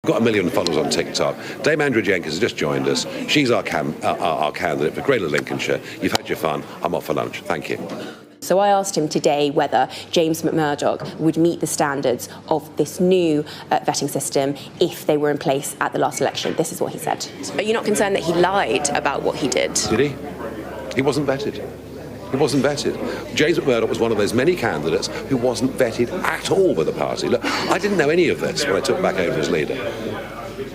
Got 1 million followers on TikTok. Dame Andrea Jenkins has just joined us. She's our candidate for Greater Lincolnshire. You've had your fun. I'm off for lunch. Thank you. So I asked him today whether James McMurdoch would meet the standards of this new vetting system if they were in place at the last election. This is what he said. Are you not concerned that he lied about what he did? Did he? He wasn't vetted. He wasn't vetted. James McMurdoch was one of those many candidates who wasn't vetted at all with the party. Look, I didn't know any of this when I took back over as leader.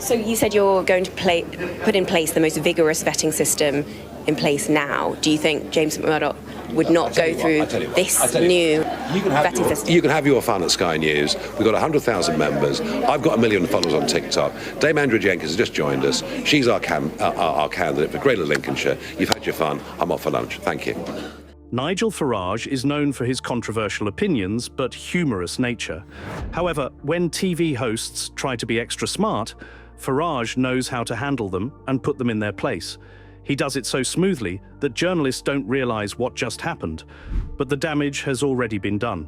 So you said you're going to put in place the most vigorous vetting system in place now. Do you think James McMurdoch would not go through this new vetting system? You can have your fun at Sky News. We've got 100,000 members. I've got 1 million followers on TikTok. Dame Andrea Jenkins has just joined us. She's our candidate for Greater Lincolnshire. You've had your fun. I'm off for lunch. Thank you. Nigel Farage is known for his controversial opinions but humorous nature. However, when TV hosts try to be extra smart, Farage knows how to handle them and put them in their place. He does it so smoothly that journalists don't realise what just happened, but the damage has already been done.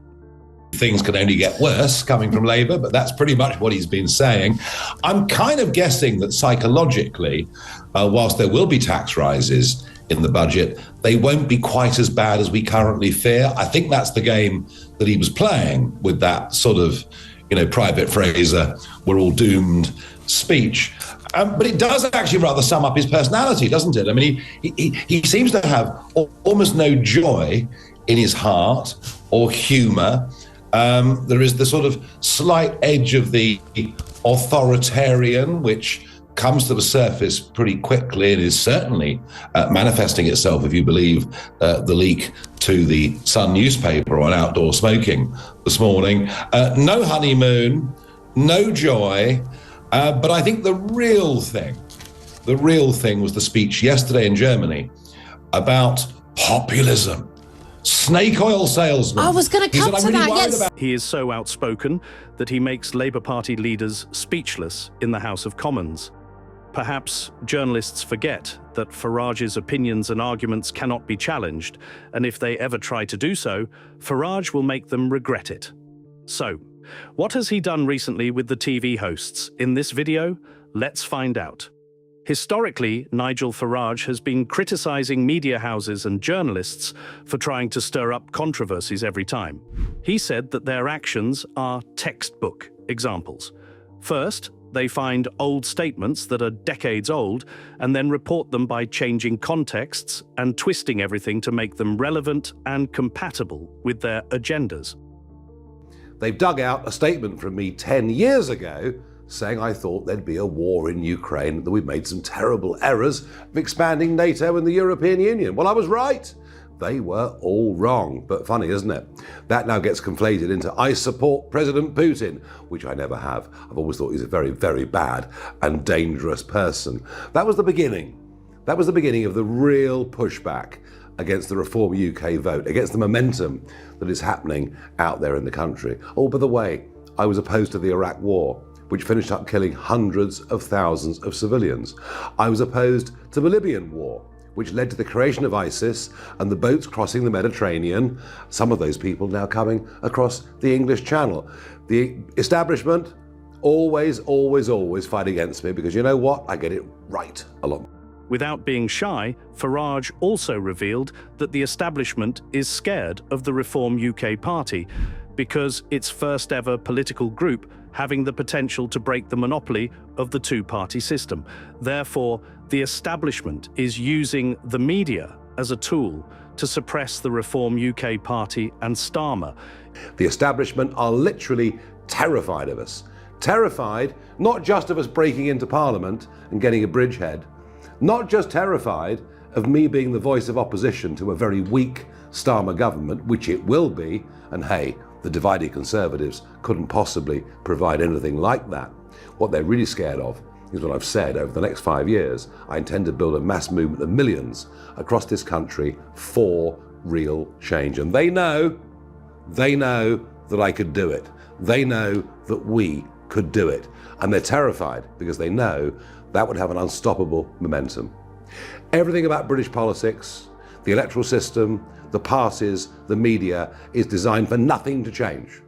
Things can only get worse coming from Labour, but that's pretty much what he's been saying. I'm kind of guessing that psychologically, whilst there will be tax rises in the budget, they won't be quite as bad as we currently fear. I think that's the game that he was playing with that sort of, Private Fraser, we're all doomed speech. But it does actually rather sum up his personality, doesn't it? I mean, he seems to have almost no joy in his heart or humour. There is the sort of slight edge of the authoritarian, which comes to the surface pretty quickly and is certainly manifesting itself, if you believe the leak to the Sun newspaper on outdoor smoking this morning. No honeymoon, no joy. But I think the real thing was the speech yesterday in Germany about populism. Snake oil salesman. I was going to come to that, yes. He is so outspoken that he makes Labour Party leaders speechless in the House of Commons. Perhaps journalists forget that Farage's opinions and arguments cannot be challenged, and if they ever try to do so, Farage will make them regret it. So, what has he done recently with the TV hosts? In this video, let's find out. Historically, Nigel Farage has been criticising media houses and journalists for trying to stir up controversies every time. He said that their actions are textbook examples. First, they find old statements that are decades old and then report them by changing contexts and twisting everything to make them relevant and compatible with their agendas. They've dug out a statement from me 10 years ago saying I thought there'd be a war in Ukraine, that we'd made some terrible errors of expanding NATO and the European Union. Well, I was right. They were all wrong. But funny, isn't it? That now gets conflated into I support President Putin, which I never have. I've always thought he's a very, very bad and dangerous person. That was the beginning. That was the beginning of the real pushback against the Reform UK vote, against the momentum that is happening out there in the country. Oh, by the way, I was opposed to the Iraq War, which finished up killing hundreds of thousands of civilians. I was opposed to the Libyan War, which led to the creation of ISIS and the boats crossing the Mediterranean, some of those people now coming across the English Channel. The establishment always fight against me because you know what? I get it right a lot. Without being shy, Farage also revealed that the establishment is scared of the Reform UK party because its first ever political group having the potential to break the monopoly of the two-party system. Therefore, the establishment is using the media as a tool to suppress the Reform UK party and Starmer. The establishment are literally terrified of us. Terrified not just of us breaking into Parliament and getting a bridgehead, not just terrified of me being the voice of opposition to a very weak Starmer government, which it will be, and hey, the divided Conservatives couldn't possibly provide anything like that. What they're really scared of is what I've said. Over the next 5 years, I intend to build a mass movement of millions across this country for real change. And they know that I could do it. They know that we could do it. And they're terrified because they know that would have an unstoppable momentum. Everything about British politics, the electoral system, the parties, the media is designed for nothing to change.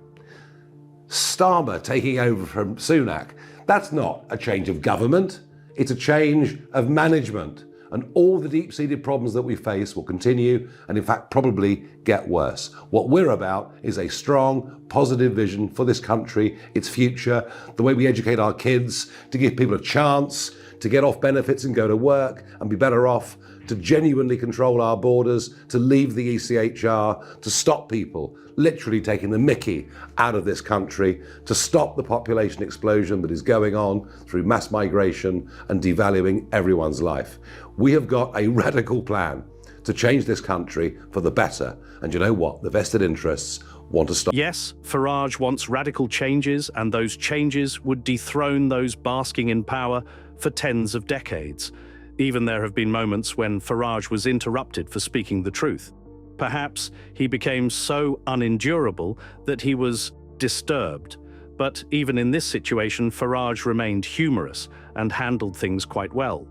Starmer taking over from Sunak, That's not a change of government, it's a change of management. And all the deep-seated problems that we face will continue and in fact probably get worse. What we're about is a strong, positive vision for this country, its future, the way we educate our kids, to give people a chance to get off benefits and go to work and be better off, to genuinely control our borders, to leave the ECHR, to stop people literally taking the mickey out of this country, to stop the population explosion that is going on through mass migration and devaluing everyone's life. We have got a radical plan to change this country for the better. And you know what? The vested interests want to stop. Yes, Farage wants radical changes, and those changes would dethrone those basking in power for tens of decades. Even there have been moments when Farage was interrupted for speaking the truth. Perhaps he became so unendurable that he was disturbed. But even in this situation, Farage remained humorous and handled things quite well.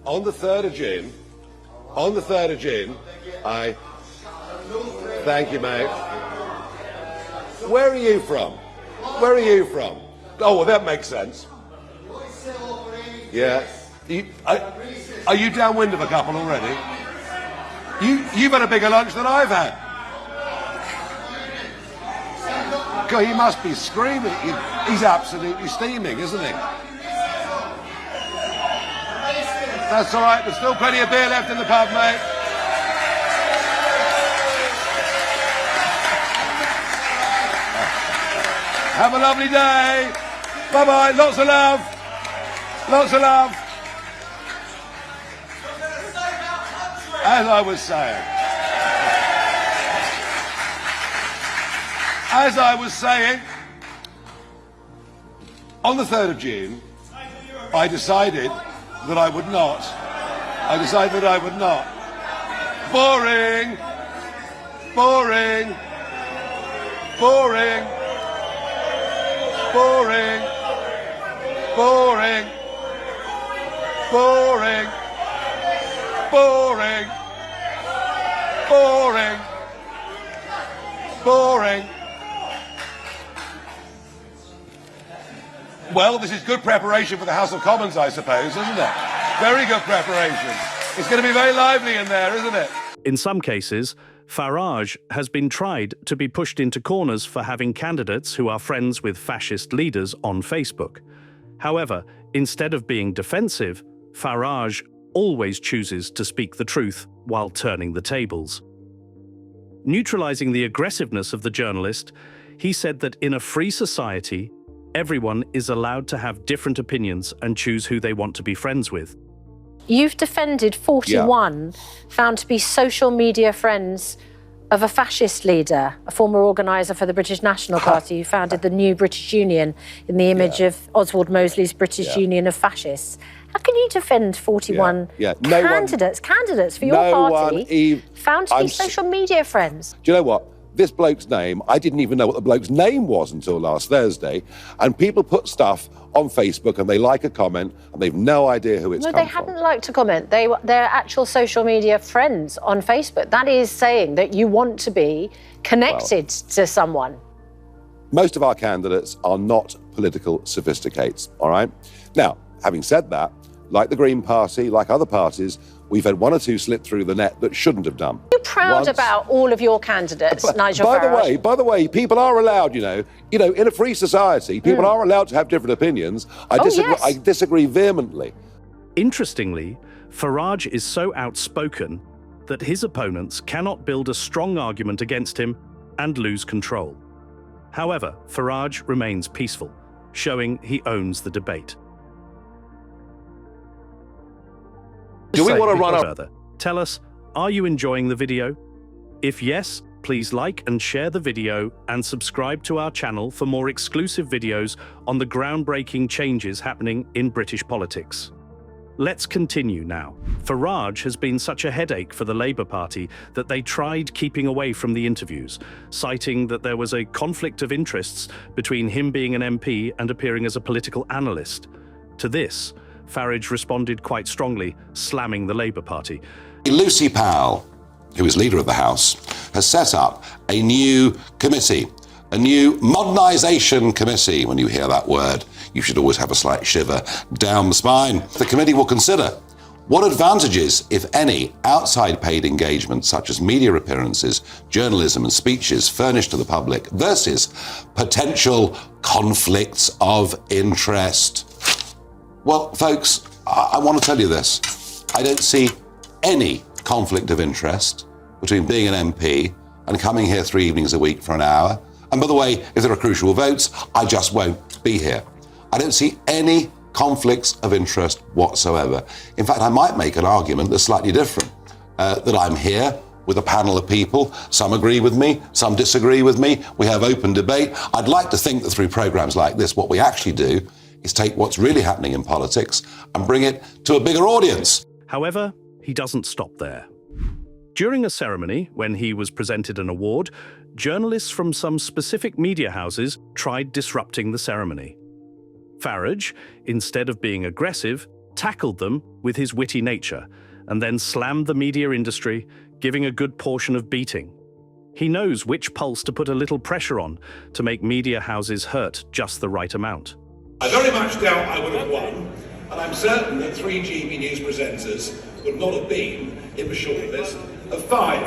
On the 3rd of June, I... Thank you, mate. Where are you from? Oh, well, that makes sense. Yeah. Are you downwind of a couple already? You've had a bigger lunch than I've had. God, he must be screaming. He's absolutely steaming, isn't he? That's all right. There's still plenty of beer left in the pub, mate. Have a lovely day. Bye-bye. Lots of love. Lots of love. As I was saying, on the 3rd of June, I decided that I would not. Boring. Boring. Boring. Boring. Boring. Boring. Boring. Boring. Boring. Well, this is good preparation for the House of Commons, I suppose, isn't it? Very good preparation. It's going to be very lively in there, isn't it? In some cases, Farage has been tried to be pushed into corners for having candidates who are friends with fascist leaders on Facebook. However, instead of being defensive, Farage always chooses to speak the truth while turning the tables. Neutralizing the aggressiveness of the journalist, he said that in a free society, everyone is allowed to have different opinions and choose who they want to be friends with. You've defended 41 found to be social media friends of a fascist leader, a former organiser for the British National Party who founded the new British Union in the image of Oswald Mosley's British Union of Fascists. How can you defend 41 candidates for your party found to be social media friends? Do you know what? This bloke's name, I didn't even know what the bloke's name was until last Thursday. And people put stuff on Facebook and they like a comment and they've no idea who it's come from. No, they hadn't liked a comment. They're actual social media friends on Facebook. That is saying that you want to be connected to someone. Most of our candidates are not political sophisticates, all right? Now, having said that, like the Green Party, like other parties, we've had one or two slip through the net that shouldn't have done. Are you proud about all of your candidates, Nigel Farage? By the way, people are allowed, you know, in a free society, people are allowed to have different opinions. I disagree vehemently. Interestingly, Farage is so outspoken that his opponents cannot build a strong argument against him and lose control. However, Farage remains peaceful, showing he owns the debate. Do we want to run further? Tell us, are you enjoying the video? If yes, please like and share the video and subscribe to our channel for more exclusive videos on the groundbreaking changes happening in British politics. Let's continue now. Farage has been such a headache for the Labour Party that they tried keeping away from the interviews, citing that there was a conflict of interests between him being an MP and appearing as a political analyst. To this, Farage responded quite strongly, slamming the Labour Party. Lucy Powell, who is leader of the House, has set up a new committee a new modernisation committee. When you hear that word, you should always have a slight shiver down the spine. The committee will consider what advantages, if any, outside paid engagement such as media appearances, journalism and speeches furnish to the public versus potential conflicts of interest. Well, folks, I want to tell you this. I don't see any conflict of interest between being an MP and coming here 3 evenings a week for an hour. And by the way, if there are crucial votes, I just won't be here. I don't see any conflicts of interest whatsoever. In fact, I might make an argument that's slightly different, that I'm here with a panel of people. Some agree with me, some disagree with me. We have open debate. I'd like to think that through programs like this, what we actually do is take what's really happening in politics and bring it to a bigger audience. However, he doesn't stop there. During a ceremony, when he was presented an award, journalists from some specific media houses tried disrupting the ceremony. Farage, instead of being aggressive, tackled them with his witty nature and then slammed the media industry, giving a good portion of beating. He knows which pulse to put a little pressure on to make media houses hurt just the right amount. I very much doubt I would have won, and I'm certain that 3 GB News presenters would not have been in the shortlist of 5,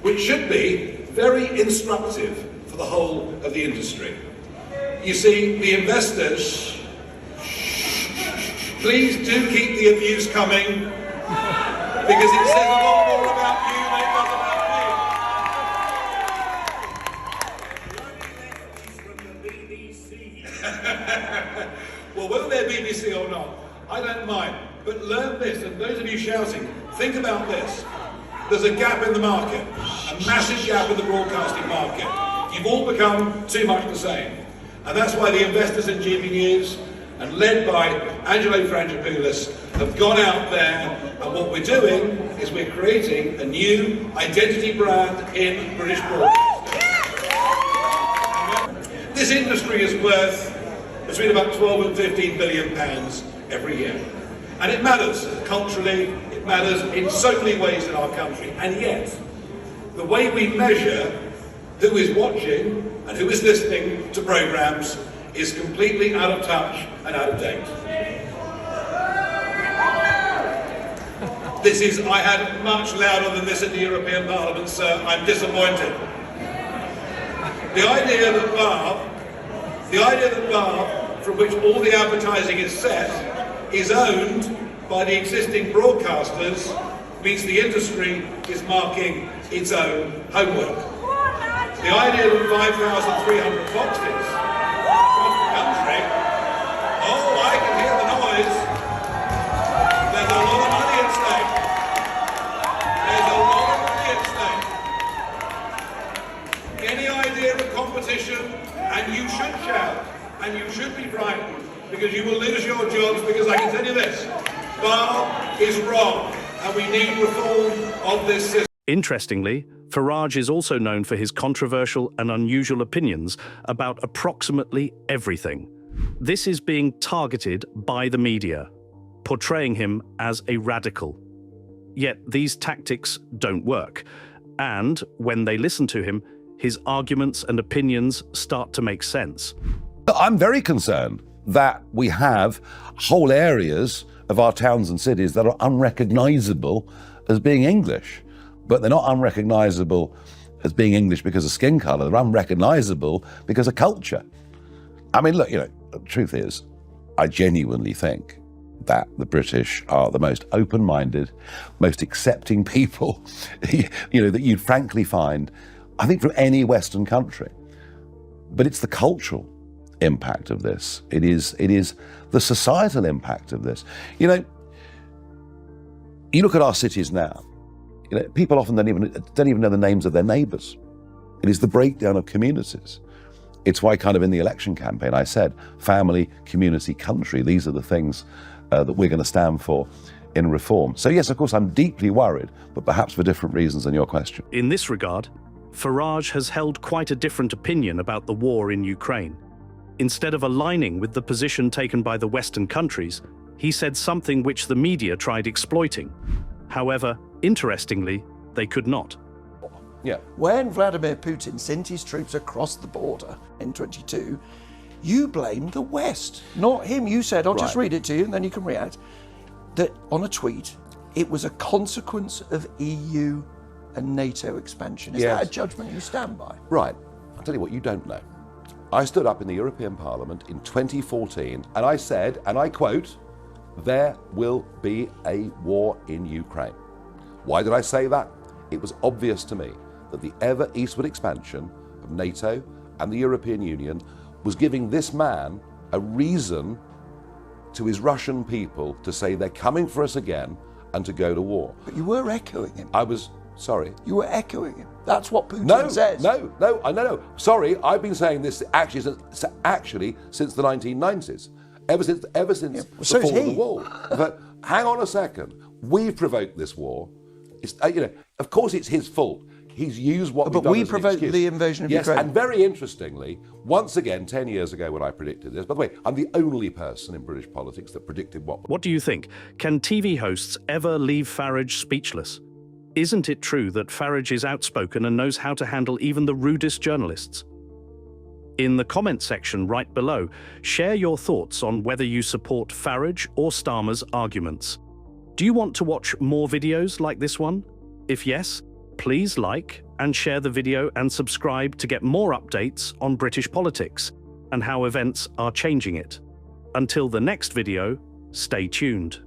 which should be very instructive for the whole of the industry. You see, the investors, please do keep the abuse coming, because it says a lot more about you than it does about me. Well, whether they're BBC or not, I don't mind. But learn this, and those of you shouting, think about this. There's a gap in the market, a massive gap in the broadcasting market. You've all become too much the same. And that's why the investors in GB News, and led by Nigel Farage, have gone out there, and what we're doing is we're creating a new identity brand in British broadcasting. This industry is worth between about 12 and 15 billion pounds every year. And it matters culturally, it matters in so many ways in our country. And yet, the way we measure who is watching and who is listening to programmes is completely out of touch and out of date. I had much louder than this in the European Parliament, sir. I'm disappointed. The idea that bar, from which all the advertising is set, is owned by the existing broadcasters, means the industry is marking its own homework. The idea that 5,300 boxes across the country, oh, I can hear the noise. There's a lot of money at stake. There's a lot of money at stake. Any idea of competition, and you should shout, and you should be frightened, because you will lose your jobs, because I can tell you this, bar is wrong, and we need reform of this system. Interestingly, Farage is also known for his controversial and unusual opinions about approximately everything. This is being targeted by the media, portraying him as a radical. Yet these tactics don't work, and when they listen to him, his arguments and opinions start to make sense. I'm very concerned that we have whole areas of our towns and cities that are unrecognisable as being English. But they're not unrecognisable as being English because of skin colour. They're unrecognisable because of culture. I mean, look, the truth is, I genuinely think that the British are the most open-minded, most accepting people, that you'd frankly find, I think, from any Western country. But it's the cultural impact of this. It is the societal impact of this. You look at our cities now. People often don't even know the names of their neighbours. It is the breakdown of communities. It's why kind of in the election campaign I said, family, community, country, these are the things that we're going to stand for in reform. So yes, of course, I'm deeply worried, but perhaps for different reasons than your question. In this regard, Farage has held quite a different opinion about the war in Ukraine. Instead of aligning with the position taken by the Western countries, he said something which the media tried exploiting. However, interestingly, they could not. Yeah. When Vladimir Putin sent his troops across the border in 22, you blamed the West, not him. You said, I'll just read it to you and then you can react, that on a tweet, it was a consequence of EU and NATO expansion. Is that a judgment you stand by? Right. I'll tell you what you don't know. I stood up in the European Parliament in 2014 and I said, and I quote, there will be a war in Ukraine. Why did I say that? It was obvious to me that the ever eastward expansion of NATO and the European Union was giving this man a reason to his Russian people to say they're coming for us again and to go to war. But you were echoing him. I was, sorry. You were echoing him. That's what Putin says. No. Sorry, I've been saying this actually since the 1990s. Ever since the fall of the wall. But hang on a second. We've provoked this war. It's, of course it's his fault. He's used what we've done as an provoked excuse. the invasion of Ukraine. Yes, and very interestingly, once again, 10 years ago when I predicted this, by the way, I'm the only person in British politics that predicted what... What do you think? Can TV hosts ever leave Farage speechless? Isn't it true that Farage is outspoken and knows how to handle even the rudest journalists? In the comment section right below, share your thoughts on whether you support Farage or Starmer's arguments. Do you want to watch more videos like this one? If yes, please like and share the video and subscribe to get more updates on British politics and how events are changing it. Until the next video, stay tuned.